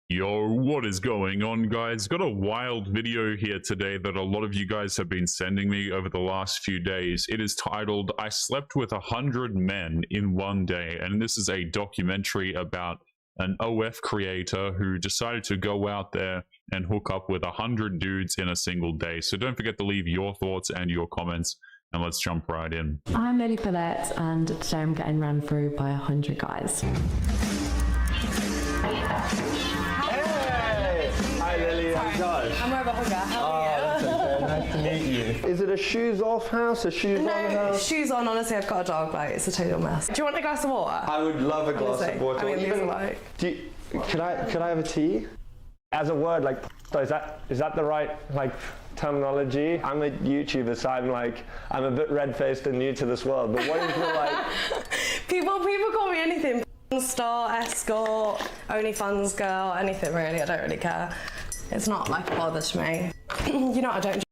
Yo, what is going on, guys? Got a wild video here today that a lot of you guys have been sending me over the last few days. It is titled, I Slept with 100 Men in One Day, and this is a documentary about an OF creator who decided to go out there and hook up with 100 dudes in a single day. So don't forget to leave your thoughts and your comments, and let's jump right in. I'm Lily Phillips, and today I'm getting ran through by 100 guys. I'm more of a hugger. How are you? Nice to meet you. Is it a shoes off house? A shoes on house? Shoes on. Honestly, I've got a dog. Like, it's a total mess. Do you want a glass of water? I would love a glass of water. I mean, these are like. Could I have a tea? As a word, like, is that the right terminology? I'm a YouTuber, so I'm a bit red-faced and new to this world. But what is the People call me anything. Star, escort, OnlyFans girl, anything really. I don't really care. It's not like a bother to me. You know, I don't.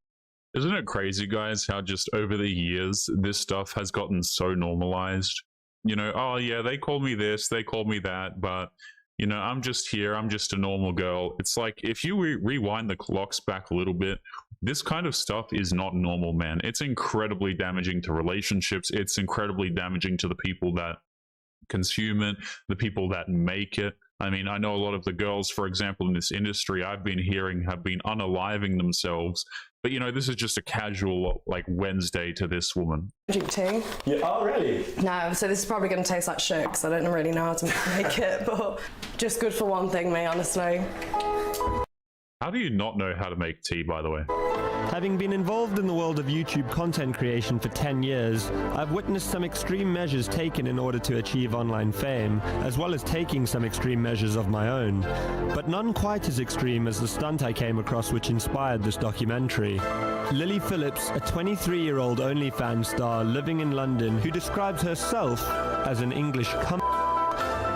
Isn't it crazy, guys, how just over the years, this stuff has gotten so normalized? You know, oh yeah, they call me this, they call me that, but, you know, I'm just here, I'm just a normal girl. It's like, if you rewind the clocks back a little bit, this kind of stuff is not normal, man. It's incredibly damaging to relationships. It's incredibly damaging to the people that consume it, the people that make it. I mean, I know a lot of the girls, for example, in this industry I've been hearing have been unaliving themselves. But, you know, this is just a casual, like, Wednesday to this woman. Drink tea? Yeah. Oh, really? No, so this is probably going to taste like shit because I don't really know how to make it, but just good for one thing, me, honestly. How do you not know how to make tea, by the way? Having been involved in the world of YouTube content creation for 10 years, I've witnessed some extreme measures taken in order to achieve online fame, as well as taking some extreme measures of my own. But none quite as extreme as the stunt I came across which inspired this documentary. Lily Phillips, a 23-year-old OnlyFans star living in London who describes herself as an English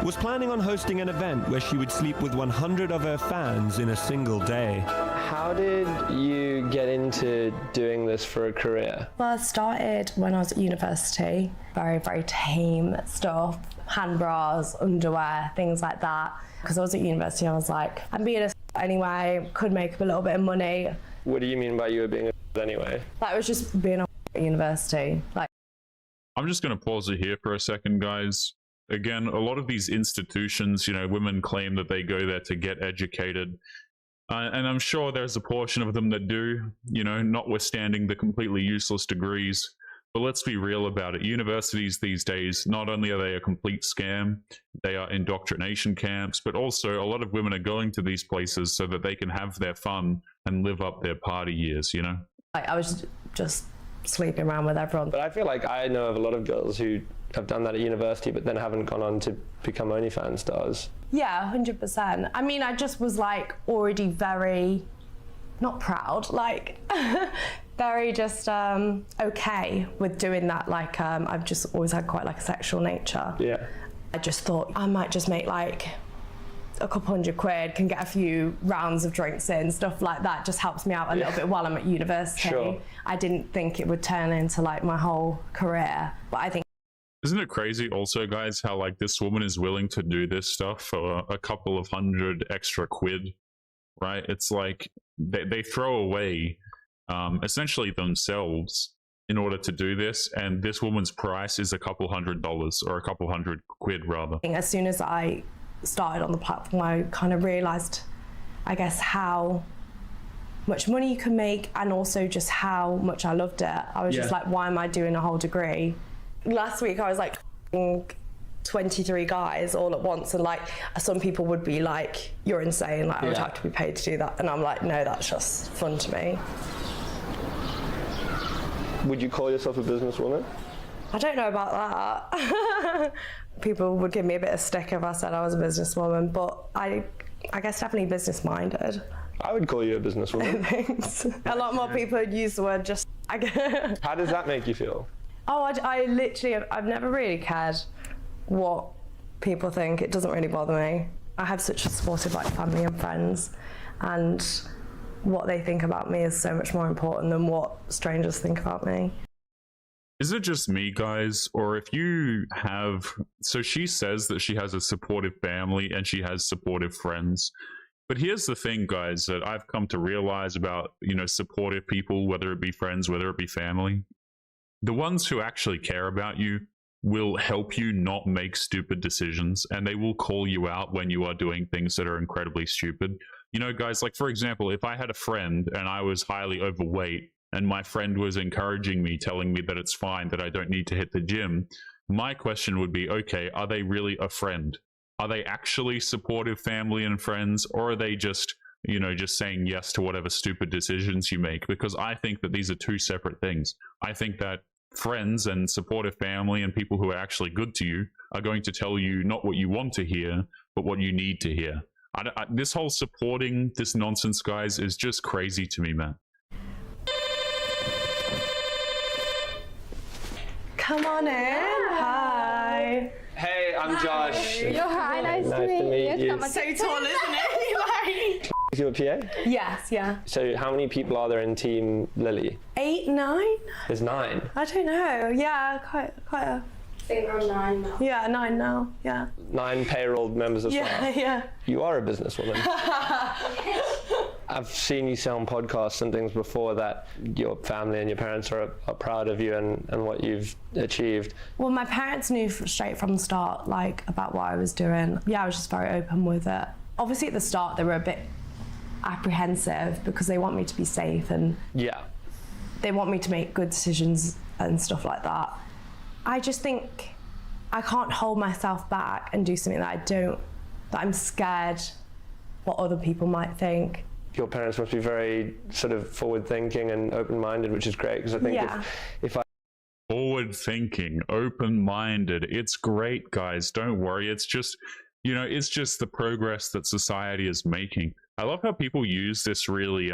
was planning on hosting an event where she would sleep with 100 of her fans in a single day. How did you get into doing this for a career? Well, I started when I was at university. Very, very tame stuff. Hand bras, underwear, things like that. Because I was at university, I was like, I'm being a anyway, could make a little bit of money. What do you mean by you were being a anyway? That was just being at university. I'm just going to pause it here for a second, guys. Again, a lot of these institutions, you know, women claim that they go there to get educated. And I'm sure there's a portion of them that do, you know, notwithstanding the completely useless degrees. But let's be real about it. Universities these days, not only are they a complete scam, they are indoctrination camps, but also a lot of women are going to these places so that they can have their fun and live up their party years, you know? I was just sleeping around with everyone. But I feel like I know of a lot of girls who have done that at university but then haven't gone on to become OnlyFans stars. Yeah, 100%. I mean, I just was like already very, not proud, like very just okay with doing that. Like I've just always had quite like a sexual nature. Yeah. I just thought I might just make like a couple £100, can get a few rounds of drinks in, stuff like that, just helps me out a little bit while I'm at university. Sure. I didn't think it would turn into like my whole career, but I think. Isn't it crazy also, guys, how like this woman is willing to do this stuff for a couple of $100 extra quid, right? It's like they throw away essentially themselves in order to do this, and this woman's price is a couple $100 or a couple £100 rather. As soon as I started on the platform, I kind of realized, I guess, how much money you can make and also just how much I loved it. I was just like, why am I doing a whole degree? Last week I was like 23 guys all at once, and like some people would be like, you're insane, like I would have to be paid to do that, and I'm like, no, that's just fun to me. Would you call yourself a businesswoman? I don't know about that. People would give me a bit of stick if I said I was a businesswoman, but I guess definitely business-minded. I would call you a businesswoman. Thanks. A lot more people use the word just. How does that make you feel? Oh, I literally, I've never really cared what people think. It doesn't really bother me. I have such a supportive like family and friends, and what they think about me is so much more important than what strangers think about me. Is it just me, guys? Or if you have... So she says that she has a supportive family and she has supportive friends. But here's the thing, guys, that I've come to realize about, supportive people, whether it be friends, whether it be family. The ones who actually care about you will help you not make stupid decisions, and they will call you out when you are doing things that are incredibly stupid. Guys, like, for example, if I had a friend and I was highly overweight and my friend was encouraging me, telling me that it's fine, that I don't need to hit the gym, my question would be, okay, are they really a friend? Are they actually supportive family and friends, or are they just saying yes to whatever stupid decisions you make? Because I think that these are two separate things. I think that friends and supportive family and people who are actually good to you are going to tell you not what you want to hear, but what you need to hear. This whole supporting this nonsense, guys, is just crazy to me, man. Come on in. Hi. Hey, I'm Josh. Hi, nice to meet you. So tall, isn't it? Is your PA? Yes, yeah. So how many people are there in Team Lily? 8, 9? There's 9. I don't know. Yeah, quite a. I think we're on 9 now. Yeah, 9 now. Yeah. 9 payroll members of staff. Yeah. You are a businesswoman. I've seen you say on podcasts and things before that your family and your parents are proud of you and what you've achieved. Well, my parents knew straight from the start, like, about what I was doing. Yeah, I was just very open with it. Obviously, at the start, they were a bit apprehensive because they want me to be safe and they want me to make good decisions and stuff like that. I just think I can't hold myself back and do something that I'm scared what other people might think. Your parents must be very sort of forward-thinking and open-minded, which is great, because I think if I... Forward-thinking, open-minded, it's great, guys. Don't worry. It's just, it's just the progress that society is making. I love how people use this really,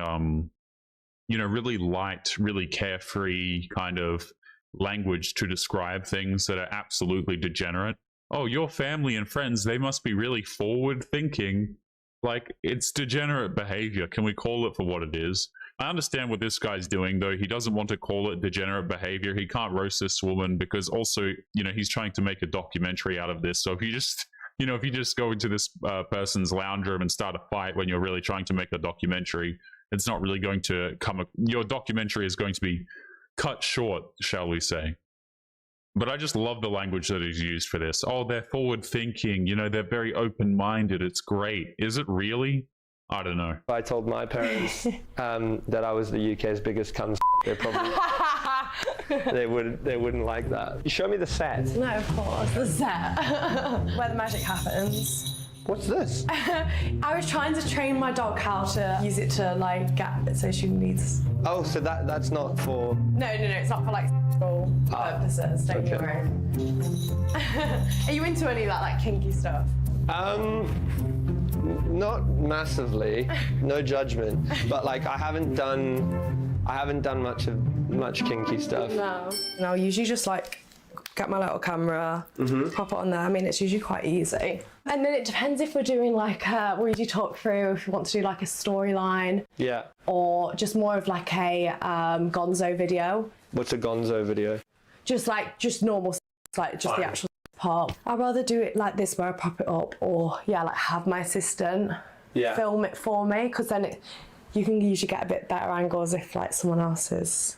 really light, really carefree kind of language to describe things that are absolutely degenerate. Oh, your family and friends, they must be really forward-thinking. Like, it's degenerate behavior. Can we call it for what it is? I understand what this guy's doing, though. He doesn't want to call it degenerate behavior. He can't roast this woman because also, he's trying to make a documentary out of this. So if you just go into this person's lounge room and start a fight when you're really trying to make a documentary, it's not really going to your documentary is going to be cut short, shall we say. But I just love the language that is used for this. Oh, they're forward thinking, they're very open-minded. It's great. Is it really? I don't know. If I told my parents that I was the UK's biggest cunt, they probably they wouldn't like that. You show me the set. No, of course, the set where the magic happens. What's this? I was trying to train my dog how to use it to like get so she needs. Oh, so that's not for. No, it's not for like purposes. Don't you worry. Are you into any of that like kinky stuff? Not massively. No judgment. But like I haven't done much kinky stuff. No. I usually just like get my little camera, pop it on there. I mean, it's usually quite easy. And then it depends if we're doing like we usually talk through if we want to do like a storyline. Yeah. Or just more of like a gonzo video. What's a gonzo video? Just normal, like just the actual part. I'd rather do it like this where I prop it up, or like have my assistant film it for me, because then you can usually get a bit better angles if like someone else is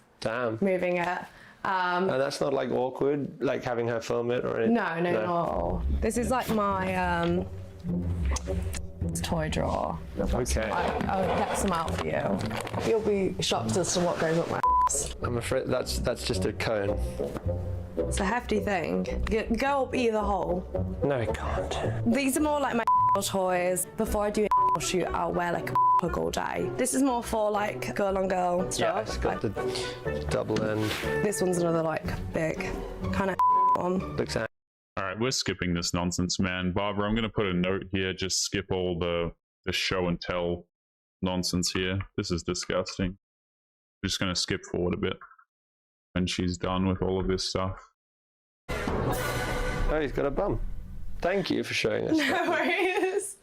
moving it. And that's not like awkward, like having her film it or anything? No, not at all. This is like my toy drawer. Okay. I'll get some out for you. You'll be shocked as to what goes up my ass. I'm afraid that's just a cone. It's a hefty thing. Go up either hole. No, it can't. These are more like my toys. Before I do a shoot, I'll wear like a plug all day. This is more for like girl on girl stuff. Yeah, it's got the double end. This one's another like big kind of one. Looks at. All right, we're skipping this nonsense, man. Barbara, I'm going to put a note here. Just skip all the show and tell nonsense here. This is disgusting. We're just going to skip forward a bit when she's done with all of this stuff. Oh, he's got a bum. Thank you for showing us. No worries.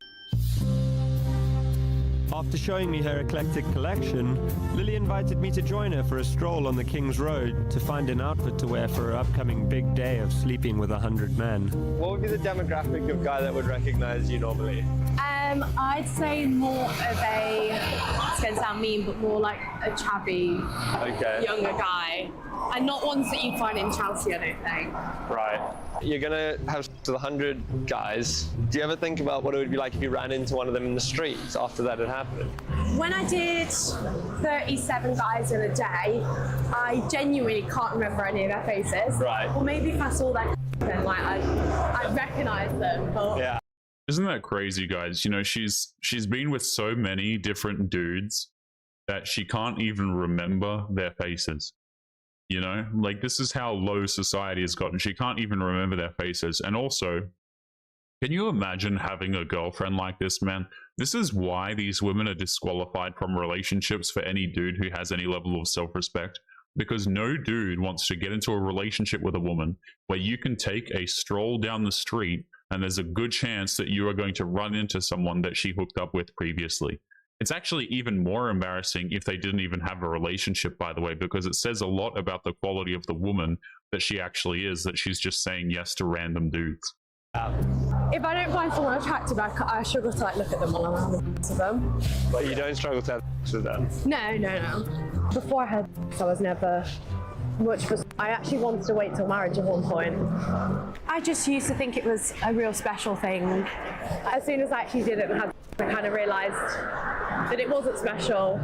After showing me her eclectic collection, Lily invited me to join her for a stroll on the King's Road to find an outfit to wear for her upcoming big day of sleeping with 100 men. What would be the demographic of guy that would recognize you normally? I'd say more of a, it's going to sound mean, but more like a chubby, younger guy. And not ones that you'd find in Chelsea, I don't think. Right. You're gonna have 100 guys. Do you ever think about what it would be like if you ran into one of them in the streets after that had happened? When I did 37 guys in a day, I genuinely can't remember any of their faces. Right. Or maybe if I saw their then like I'd recognise them. But Yeah. Isn't that crazy, guys? You know, she's been with so many different dudes that she can't even remember their faces. You know, like this is how low society has gotten. She can't even remember their faces. And also, can you imagine having a girlfriend like this, man? This is why these women are disqualified from relationships for any dude who has any level of self-respect. Because no dude wants to get into a relationship with a woman where you can take a stroll down the street and there's a good chance that you are going to run into someone that she hooked up with previously. It's actually even more embarrassing if they didn't even have a relationship, by the way, because it says a lot about the quality of the woman that she actually is, that she's just saying yes to random dudes. if I don't find someone attractive, I struggle to like look at them while I'm having sex with them. But you don't struggle to have sex with them? No. Before I had sex, I was never much for. I actually wanted to wait till marriage at one point. I just used to think it was a real special thing. As soon as I actually did it and had sex, I kind of realised that it wasn't special,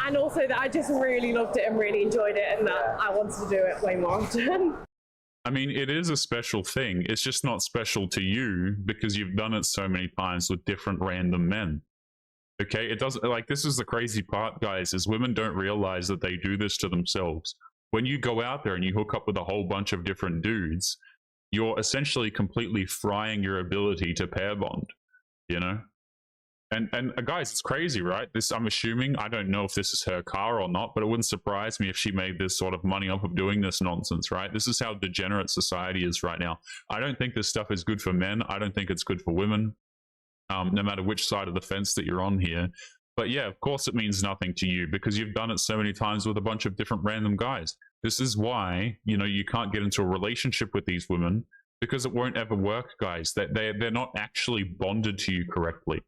and also that I just really loved it and really enjoyed it, and that I wanted to do it way more often. I mean, it is a special thing. It's just not special to you because you've done it so many times with different random men. Okay, it doesn't, like, this is the crazy part, guys, is women don't realize that they do this to themselves. When you go out there and you hook up with a whole bunch of different dudes, you're essentially completely frying your ability to pair bond, you know? And guys, it's crazy, right? This, I'm assuming, I don't know if this is her car or not, but it wouldn't surprise me if she made this sort of money off of doing this nonsense, right? This is how degenerate society is right now. I don't think this stuff is good for men. I don't think it's good for women, no matter which side of the fence that you're on here. But yeah, of course it means nothing to you because you've done it so many times with a bunch of different random guys. This is why, you know, you can't get into a relationship with these women because it won't ever work, guys. They're not actually bonded to you correctly.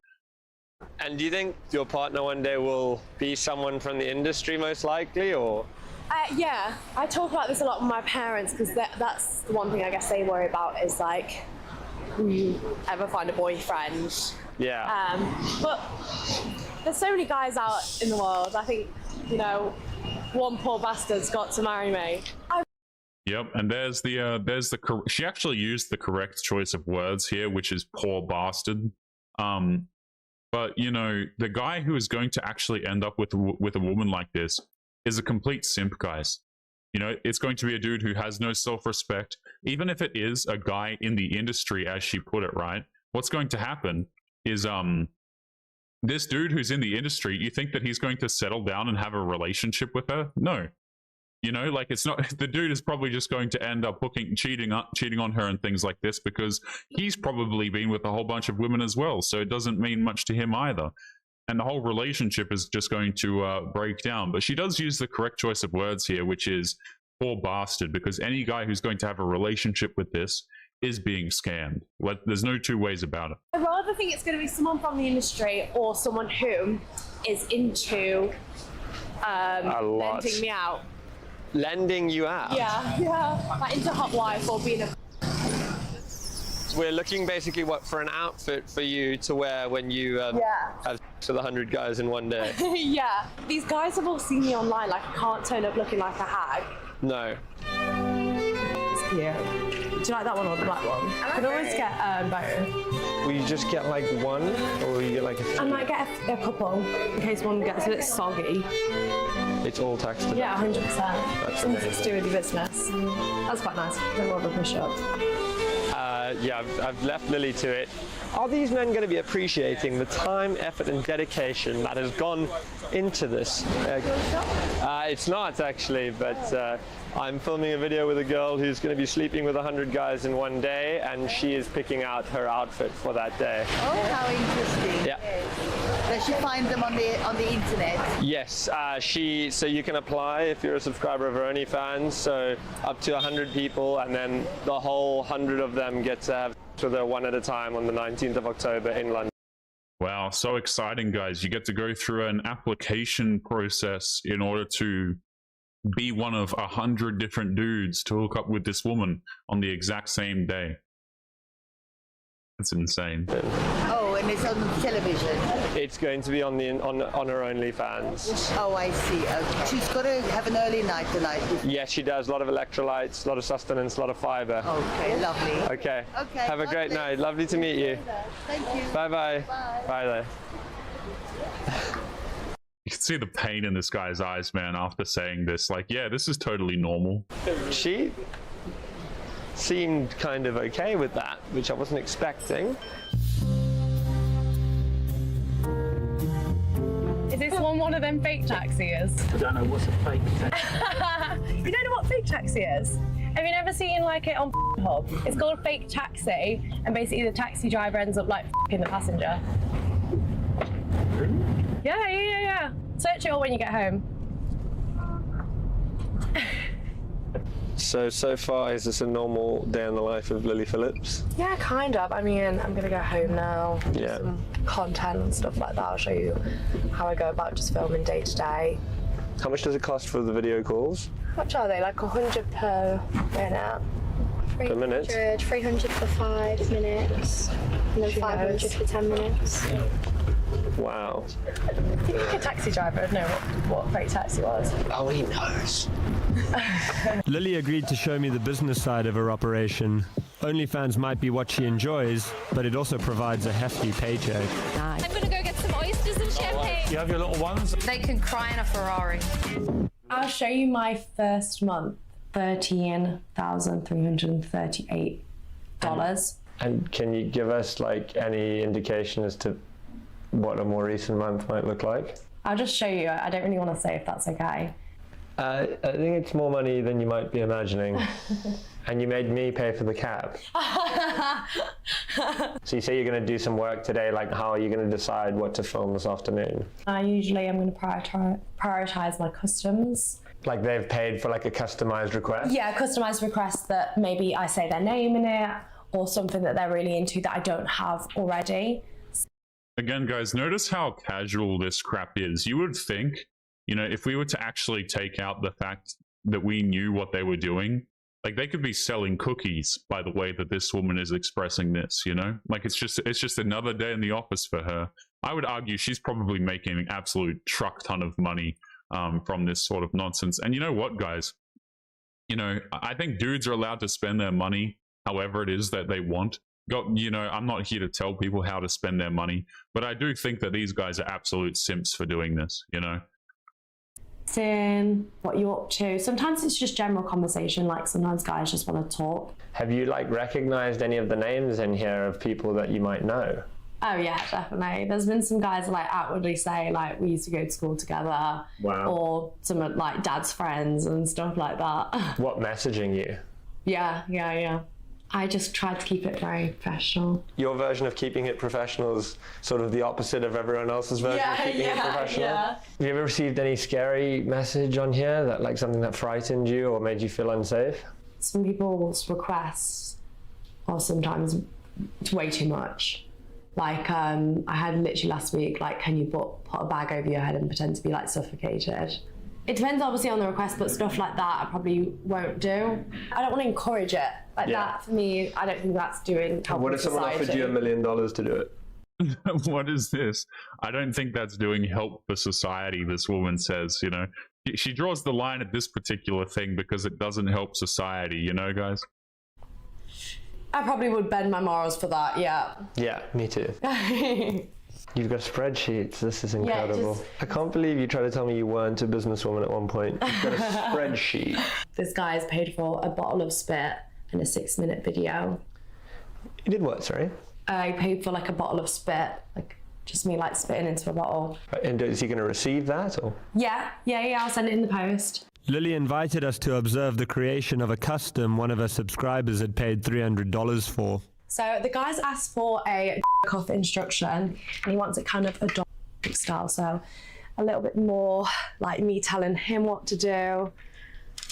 And do you think your partner one day will be someone from the industry most likely, or? Yeah, I talk about this a lot with my parents because that's the one thing I guess they worry about is like, will you ever find a boyfriend? Yeah. But there's so many guys out in the world. I think, you know, one poor bastard's got to marry me. Yep, and there's the she actually used the correct choice of words here, which is poor bastard. But, you know, the guy who is going to actually end up with a woman like this is a complete simp, guys. You know, it's going to be a dude who has no self-respect. Even if it is a guy in the industry, as she put it, right? What's going to happen is, this dude who's in the industry, you think that he's going to settle down and have a relationship with her? No. You know, like, it's not, the dude is probably just going to end up cheating on her and things like this because he's probably been with a whole bunch of women as well. So it doesn't mean much to him either. And the whole relationship is just going to break down. But she does use the correct choice of words here, which is poor bastard, because any guy who's going to have a relationship with this is being scammed. There's no two ways about it. I rather think it's going to be someone from the industry or someone who is into lending me out. Lending you out? Yeah. Like into hot wife or being a... We're looking basically for an outfit for you to wear when you have sex with 100 guys in one day. Yeah. These guys have all seen me online, like I can't turn up looking like a hag. No. It's cute. Do you like that one or the black one? I can always get both. Will you just get like one, or will you get like a few? I might get a couple in case one gets a bit soggy. It's all tax deductible. Yeah, 100%. That's Something amazing. to do with your business. That's quite nice. Then more of a push-up. Yeah, I've left Lily to it. Are these men going to be appreciating the time, effort, and dedication that has gone into this? It's not actually, but I'm filming a video with a girl who's going to be sleeping with 100 guys in one day, and she is picking out her outfit for that day. Oh, how interesting. Yeah. Does she find them on the internet? Yes, so you can apply if you're a subscriber of her OnlyFans, so up to 100 people, and then the whole 100 of them get to have with her one at a time on the 19th of October in London. Wow, so exciting, guys. You get to go through an application process in order to be one of 100 different dudes to hook up with this woman on the exact same day. That's insane. Oh, and it's on television. It's going to be on her OnlyFans. Oh, I see. She's got to have an early night tonight. Yes, she does. A lot of electrolytes, a lot of sustenance, a lot to fiber. Okay, lovely. Okay. Okay. Have a great night. Lovely to meet you. Thank you. Bye-bye. Bye. Bye there. You can see the pain in this guy's eyes, man, after saying this. Like, yeah, this is totally normal. She seemed kind of okay with that, which I wasn't expecting. Is this one of them fake taxis? I don't know what's a fake taxi. You don't know what fake taxi is? Have you never seen like it on Hub? It's called fake taxi, and basically the taxi driver ends up like f***ing the passenger. Yeah. Search it all when you get home. So far, is this a normal day in the life of Lily Phillips? Yeah, kind of. I mean, I'm gonna go home now. Yeah. Some content and stuff like that. I'll show you how I go about just filming day to day. How much does it cost for the video calls? How much are they? Like 100 per minute. Per minute? 300 for 5 minutes, and then 500 for 10 minutes. Wow. I think a taxi driver would know what fake taxi was. Oh, he knows. Lily agreed to show me the business side of her operation. OnlyFans might be what she enjoys, but it also provides a hefty paycheck. Nice. I'm gonna go get some oysters and champagne. You have your little ones? They can cry in a Ferrari. I'll show you my first month. $13,338. And can you give us like any indication as to what a more recent month might look like? I'll just show you. I don't really want to say if that's okay. I think it's more money than you might be imagining. And you made me pay for the cab. So you say you're going to do some work today, like how are you going to decide what to film this afternoon? Usually I'm going to prioritize my customs. Like they've paid for like a customized request? Yeah, customized requests that maybe I say their name in it or something that they're really into that I don't have already. Again, guys, notice how casual this crap is. You would think, you know, if we were to actually take out the fact that we knew what they were doing, like they could be selling cookies by the way that this woman is expressing this, you know? Like it's just another day in the office for her. I would argue she's probably making an absolute truck ton of money from this sort of nonsense. And you know what, guys? You know, I think dudes are allowed to spend their money however it is that they want. You know, I'm not here to tell people how to spend their money, but I do think that these guys are absolute simps for doing this, you know? What you're up to. Sometimes it's just general conversation, like sometimes guys just want to talk. Have you like recognized any of the names in here of people that you might know? Oh yeah, definitely. There's been some guys like outwardly say like we used to go to school together. Wow. Or some of like dad's friends and stuff like that. What, messaging you? Yeah. I just tried to keep it very professional. Your version of keeping it professional is sort of the opposite of everyone else's version of keeping it professional. Yeah. Have you ever received any scary message on here that like something that frightened you or made you feel unsafe? Some people's requests are sometimes way too much. Like I had literally last week, like, can you put a bag over your head and pretend to be like suffocated? It depends obviously on the request, but stuff like that I probably won't do. I don't want to encourage it. Like that for me, I don't think that's doing helping What if someone society. offered you $1 million to do it? What is this? I don't think that's doing help for society, this woman says, you know. She draws the line at this particular thing because it doesn't help society, you know, guys? I probably would bend my morals for that, yeah. Yeah, me too. You've got spreadsheets. This is incredible. I can't believe you tried to tell me you weren't a businesswoman at one point. You've got a spreadsheet. This guy's paid for a bottle of spit and a 6-minute video. You did what, sorry? I paid for like a bottle of spit, like just me like spitting into a bottle. And is he going to receive that? Or? Yeah, I'll send it in the post. Lily invited us to observe the creation of a custom one of her subscribers had paid $300 for. So the guy's asked for a off instruction and he wants it kind of a dog style, so a little bit more like me telling him what to do.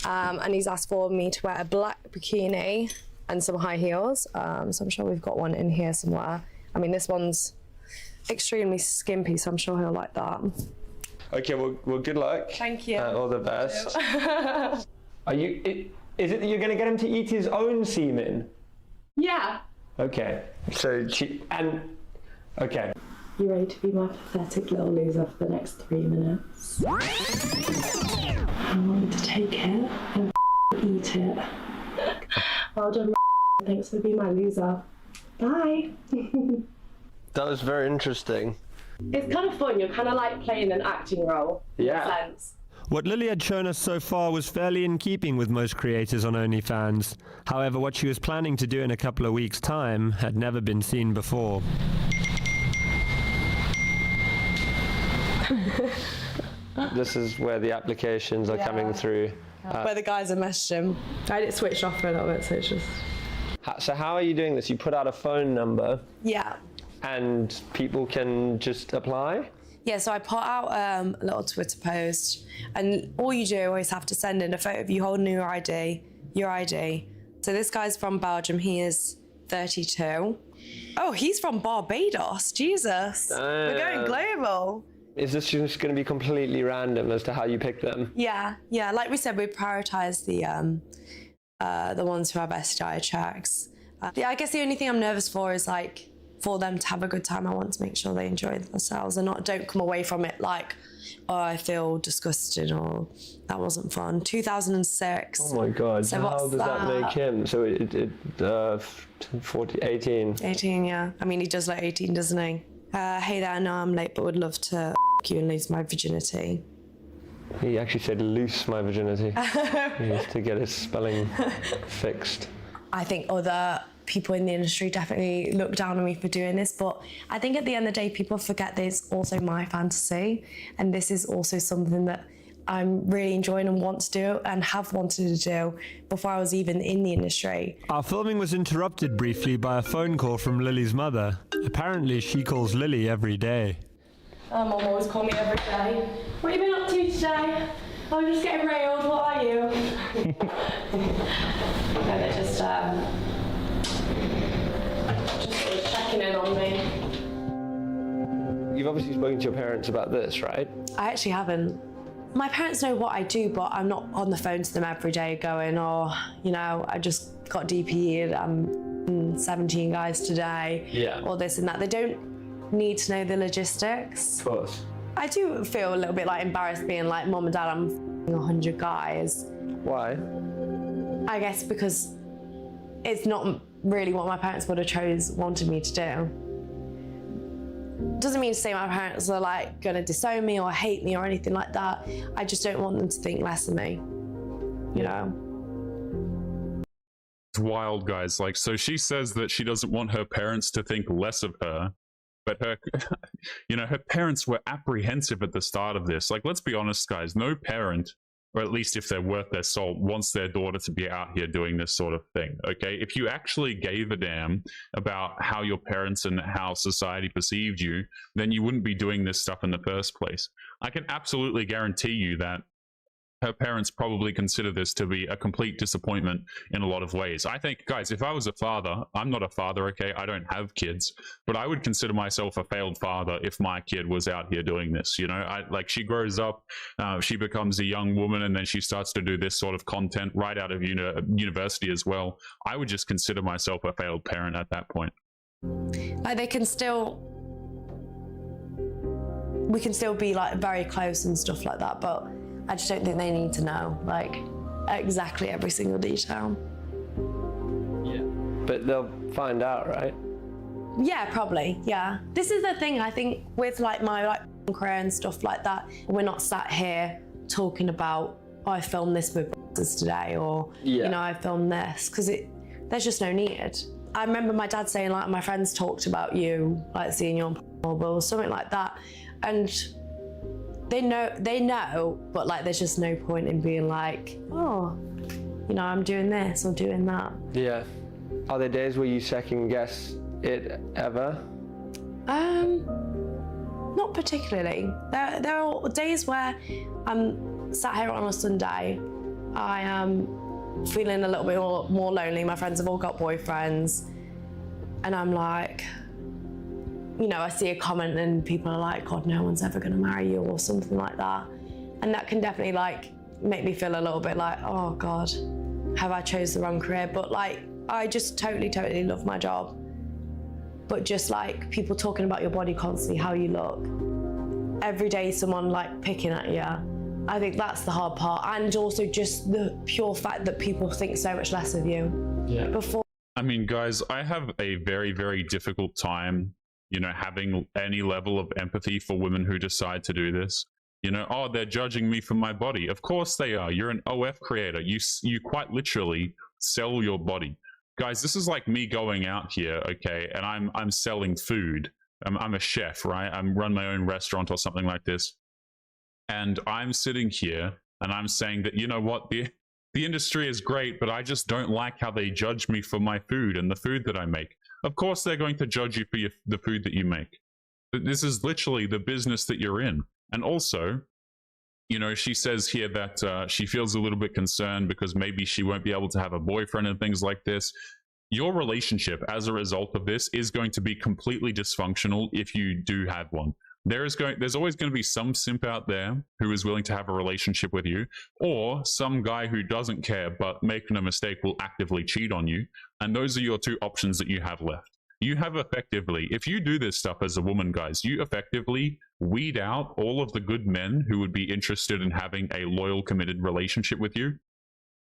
And he's asked for me to wear a black bikini and some high heels. So I'm sure we've got one in here somewhere. I mean, this one's extremely skimpy, so I'm sure he'll like that. Okay, well, good luck. Thank you. All the best. Are you? Is it that you're going to get him to eat his own semen? Yeah. Okay. So okay. You ready to be my pathetic little loser for the next 3 minutes? I want you to take it and eat it. Well done, thanks for being my loser. Bye. That was very interesting. It's kind of fun, you're kind of like playing an acting role. Yeah. In a sense. What Lily had shown us so far was fairly in keeping with most creators on OnlyFans. However, what she was planning to do in a couple of weeks' time had never been seen before. This is where the applications are coming through. Where the guys are messaging him. I had it switched off for a little bit, so it's just... So how are you doing this? You put out a phone number Yeah. and people can just apply? Yeah, so I put out a little Twitter post, and all you do always have to send in a photo of you holding your ID. So this guy's from Belgium, he is 32. Oh, he's from Barbados, Jesus. We're going global. Is this just going to be completely random as to how you pick them? Yeah, like we said, we prioritise the ones who have STI checks. Yeah, I guess the only thing I'm nervous for is like, for them to have a good time. I want to make sure they enjoy themselves and don't come away from it like, oh, I feel disgusted or that wasn't fun. 2006. Oh my God, So how does that make him? So 18? 18, yeah. I mean, he does like 18, doesn't he? Hey there, I know I'm late, but would love to you and lose my virginity. He actually said loose my virginity. He has to get his spelling fixed. I think other people in the industry definitely look down on me for doing this, but I think at the end of the day, people forget that it's also my fantasy, and this is also something that I'm really enjoying and want to do and have wanted to do before I was even in the industry. Our filming was interrupted briefly by a phone call from Lily's mother. Apparently, she calls Lily every day. Mum always call me every day. What have you been up to today? I'm just getting railed, what are you? And they're just sort of checking in on me. You've obviously spoken to your parents about this, right? I actually haven't. My parents know what I do, but I'm not on the phone to them every day going, oh, you know, I just got DP'd, I'm 17 guys today, or this and that. They don't need to know the logistics. Of course. I do feel a little bit like embarrassed being like, Mum and Dad, I'm 100 guys. Why? I guess because it's not really what my parents would have wanted me to do. Doesn't mean to say my parents are like gonna disown me or hate me or anything like that. I just don't want them to think less of me, you know? It's wild, guys. Like, so she says that she doesn't want her parents to think less of her, but her, you know, her parents were apprehensive at the start of this. Like, let's be honest, guys, no parent, or at least if they're worth their salt, wants their daughter to be out here doing this sort of thing, okay? If you actually gave a damn about how your parents and how society perceived you, then you wouldn't be doing this stuff in the first place. I can absolutely guarantee you that her parents probably consider this to be a complete disappointment in a lot of ways. I think, guys, if I was a father, I'm not a father, okay? I don't have kids, but I would consider myself a failed father if my kid was out here doing this, you know? Like, she grows up, she becomes a young woman, and then she starts to do this sort of content right out of university as well. I would just consider myself a failed parent at that point. Like, we can still be like very close and stuff like that, but I just don't think they need to know, like, exactly every single detail. Yeah. But they'll find out, right? Yeah, probably, yeah. This is the thing, I think, with like my like career and stuff like that, we're not sat here talking about, oh, I filmed this with today, or, you know, I filmed this, because there's just no need. I remember my dad saying, like, my friends talked about you, like, seeing you on or something like that, and they know, but like there's just no point in being like, oh, you know, I'm doing this or doing that. Yeah. Are there days where you second guess it ever? Not particularly. There are days where I'm sat here on a Sunday, I am feeling a little bit more lonely. My friends have all got boyfriends, and I'm like, you know, I see a comment and people are like, God, no one's ever going to marry you or something like that. And that can definitely like make me feel a little bit like, oh God, have I chose the wrong career? But like, I just totally love my job. But just like people talking about your body constantly, how you look, every day someone like picking at you, I think that's the hard part. And also just the pure fact that people think so much less of you. Yeah. Before. I mean, guys, I have a very difficult time, you know, having any level of empathy for women who decide to do this. You know, oh, they're judging me for my body. Of course they are. You're an OF creator. You quite literally sell your body. Guys, this is like me going out here, okay, and I'm selling food. I'm a chef, right? I run my own restaurant or something like this. And I'm sitting here and I'm saying that, you know what, the industry is great, but I just don't like how they judge me for my food and the food that I make. Of course, they're going to judge you for the food that you make. This is literally the business that you're in. And also, you know, she says here that she feels a little bit concerned because maybe she won't be able to have a boyfriend and things like this. Your relationship as a result of this is going to be completely dysfunctional if you do have one. There's always going to be some simp out there who is willing to have a relationship with you, or some guy who doesn't care but, make no mistake, will actively cheat on you. And those are your two options that you have left. You have effectively, if you do this stuff as a woman, guys, you effectively weed out all of the good men who would be interested in having a loyal, committed relationship with you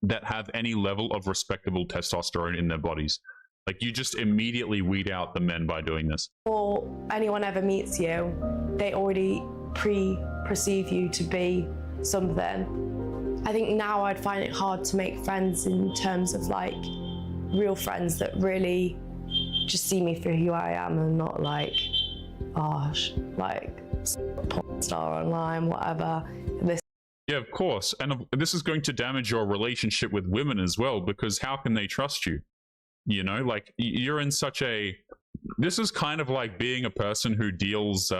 that have any level of respectable testosterone in their bodies. Like, you just immediately weed out the men by doing this. Before anyone ever meets you, they already perceive you to be something. I think now I'd find it hard to make friends in terms of like real friends that really just see me for who I am and not like, gosh, like porn star online, whatever. Yeah, of course. And this is going to damage your relationship with women as well, because how can they trust you? You know, like, you're in such a, this is kind of like being a person who deals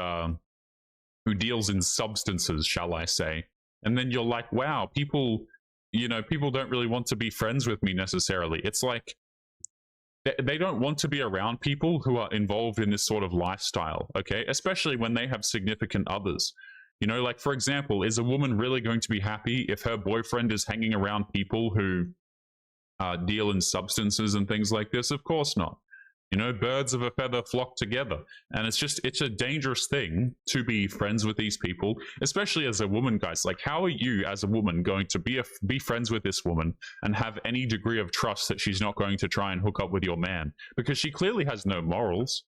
in substances, shall I say. And then you're like, wow, people, you know, people don't really want to be friends with me necessarily. It's like, they don't want to be around people who are involved in this sort of lifestyle, okay? Especially when they have significant others. You know, like, for example, is a woman really going to be happy if her boyfriend is hanging around people who deal in substances and things like this? Of course not. You know, birds of a feather flock together. And it's a dangerous thing to be friends with these people, especially as a woman, guys. Like, how are you as a woman going to be friends with this woman and have any degree of trust that she's not going to try and hook up with your man? Because she clearly has no morals.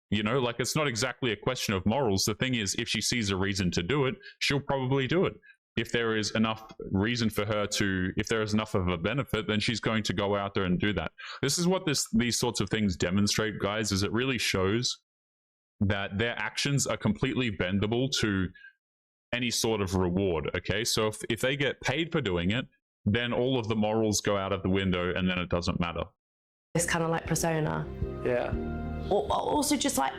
You know, like, it's not exactly a question of morals. The thing is, if she sees a reason to do it, she'll probably do it. If there is enough reason for her to, if there is enough of a benefit, then she's going to go out there and do that. This is what these sorts of things demonstrate, guys, is it really shows that their actions are completely bendable to any sort of reward, okay? So if they get paid for doing it, then all of the morals go out of the window and then it doesn't matter. This kind of like persona. Yeah. Also just like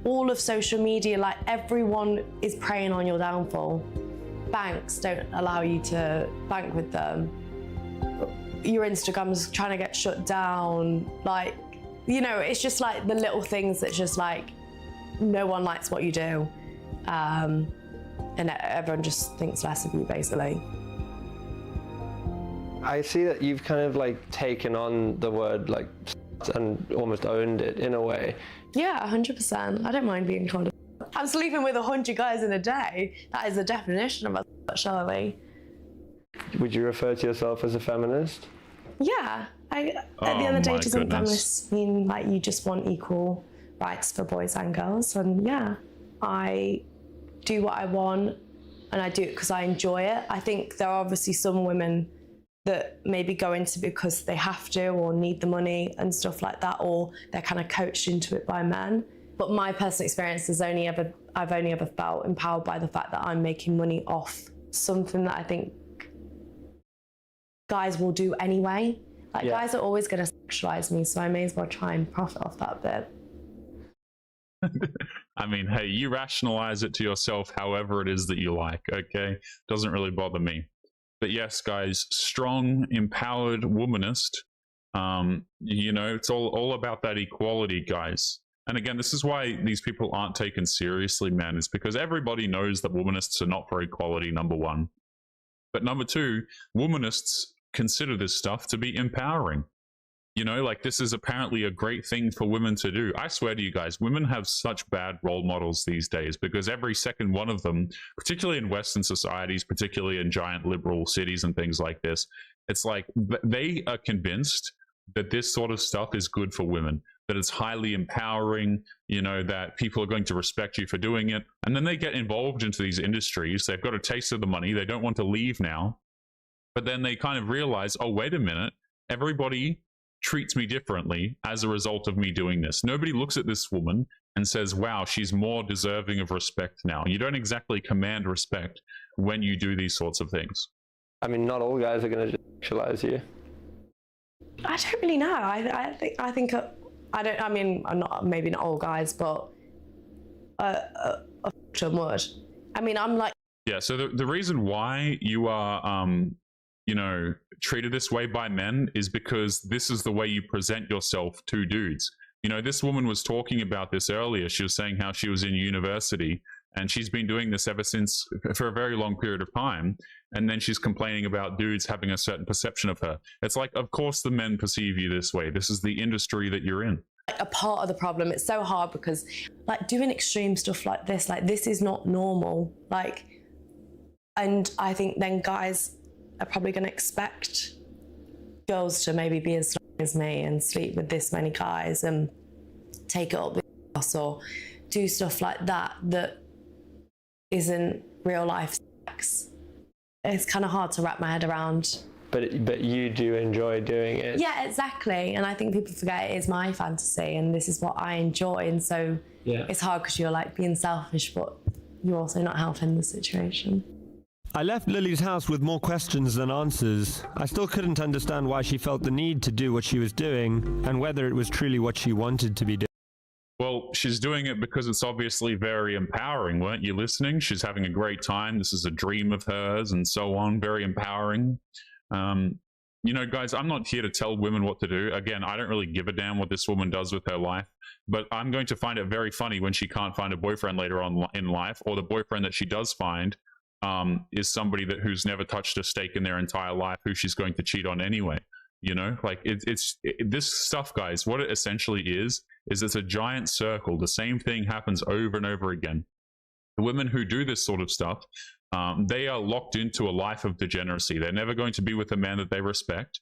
all of social media, like everyone is preying on your downfall. Banks don't allow you to bank with them. Your Instagram's trying to get shut down. Like, you know, it's just like the little things that just like, no one likes what you do. And everyone just thinks less of you, basically. I see that you've kind of like taken on the word like and almost owned it in a way. Yeah, 100%. I don't mind being called a. I'm sleeping with 100 guys in a day. That is the definition of a surely. Would you refer to yourself as a feminist? Yeah. At the end of the day, doesn't feminists mean like you just want equal rights for boys and girls? And yeah, I do what I want and I do it because I enjoy it. I think there are obviously some women that maybe go into because they have to or need the money and stuff like that, or they're kind of coached into it by men. But my personal experience is I've only ever felt empowered by the fact that I'm making money off something that I think guys will do anyway. Like, yeah. Guys are always going to sexualize me, so I may as well try and profit off that bit. I mean, hey, you rationalize it to yourself however it is that you like, okay? Doesn't really bother me. But yes, guys, strong, empowered womanist. You know, it's all about that equality, guys. And again, this is why these people aren't taken seriously, man, is because everybody knows that womanists are not for equality, number one. But number two, womanists consider this stuff to be empowering. You know, like, this is apparently a great thing for women to do. I swear to you guys, women have such bad role models these days, because every second one of them, particularly in Western societies, particularly in giant liberal cities and things like this, it's like they are convinced that this sort of stuff is good for women, that it's highly empowering, you know, that people are going to respect you for doing it. And then they get involved into these industries. They've got a taste of the money. They don't want to leave now. But then they kind of realize, oh, wait a minute, everybody treats me differently as a result of me doing this. Nobody looks at this woman and says, wow, she's more deserving of respect now. You don't exactly command respect when you do these sorts of things. I mean, not all guys are going to sexualize you. I don't really know. I think I mean, I'm not, maybe not all guys, but some would. I mean, I'm like. Yeah, so the reason why you are, you know, treated this way by men is because this is the way you present yourself to dudes. You know, this woman was talking about this earlier. She was saying how she was in university and she's been doing this ever since, for a very long period of time. And then she's complaining about dudes having a certain perception of her. It's like, of course the men perceive you this way. This is the industry that you're in. A part of the problem. It's so hard because, like, doing extreme stuff like this is not normal. Like, and I think then guys are probably going to expect girls to maybe be as strong as me and sleep with this many guys and take it up with us or do stuff like that isn't real life sex. It's kind of hard to wrap my head around. But you do enjoy doing it. Yeah, exactly. And I think people forget it is my fantasy and this is what I enjoy. And so it's hard because you're like being selfish, but you're also not helping the situation. I left Lily's house with more questions than answers. I still couldn't understand why she felt the need to do what she was doing and whether it was truly what she wanted to be doing. Well, she's doing it because it's obviously very empowering, weren't you listening? She's having a great time. This is a dream of hers and so on. Very empowering. You know, guys, I'm not here to tell women what to do. Again, I don't really give a damn what this woman does with her life, but I'm going to find it very funny when she can't find a boyfriend later on in life, or the boyfriend that she does find is somebody who's never touched a steak in their entire life, who she's going to cheat on anyway. You know, like this stuff, guys, what it essentially is it's a giant circle. The same thing happens over and over again. The women who do this sort of stuff, they are locked into a life of degeneracy. They're never going to be with a man that they respect.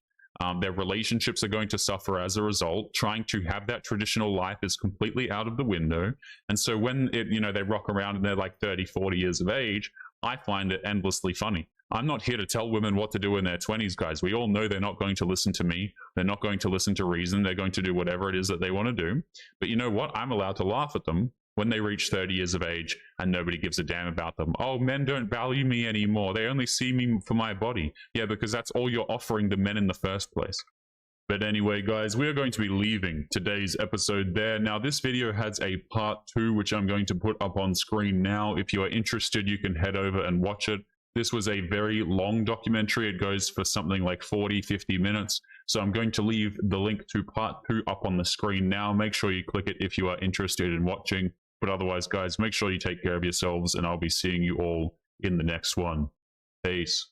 Their relationships are going to suffer as a result. Trying to have that traditional life is completely out of the window. And so when they rock around and they're like 30, 40 years of age, I find it endlessly funny. I'm not here to tell women what to do in their 20s, guys. We all know they're not going to listen to me. They're not going to listen to reason. They're going to do whatever it is that they want to do. But you know what? I'm allowed to laugh at them when they reach 30 years of age and nobody gives a damn about them. Oh, men don't value me anymore. They only see me for my body. Yeah, because that's all you're offering the men in the first place. But anyway, guys, we are going to be leaving today's episode there. Now, this video has a part 2, which I'm going to put up on screen now. If you are interested, you can head over and watch it. This was a very long documentary. It goes for something like 40, 50 minutes. So I'm going to leave the link to part 2 up on the screen now. Make sure you click it if you are interested in watching. But otherwise, guys, make sure you take care of yourselves, and I'll be seeing you all in the next one. Peace.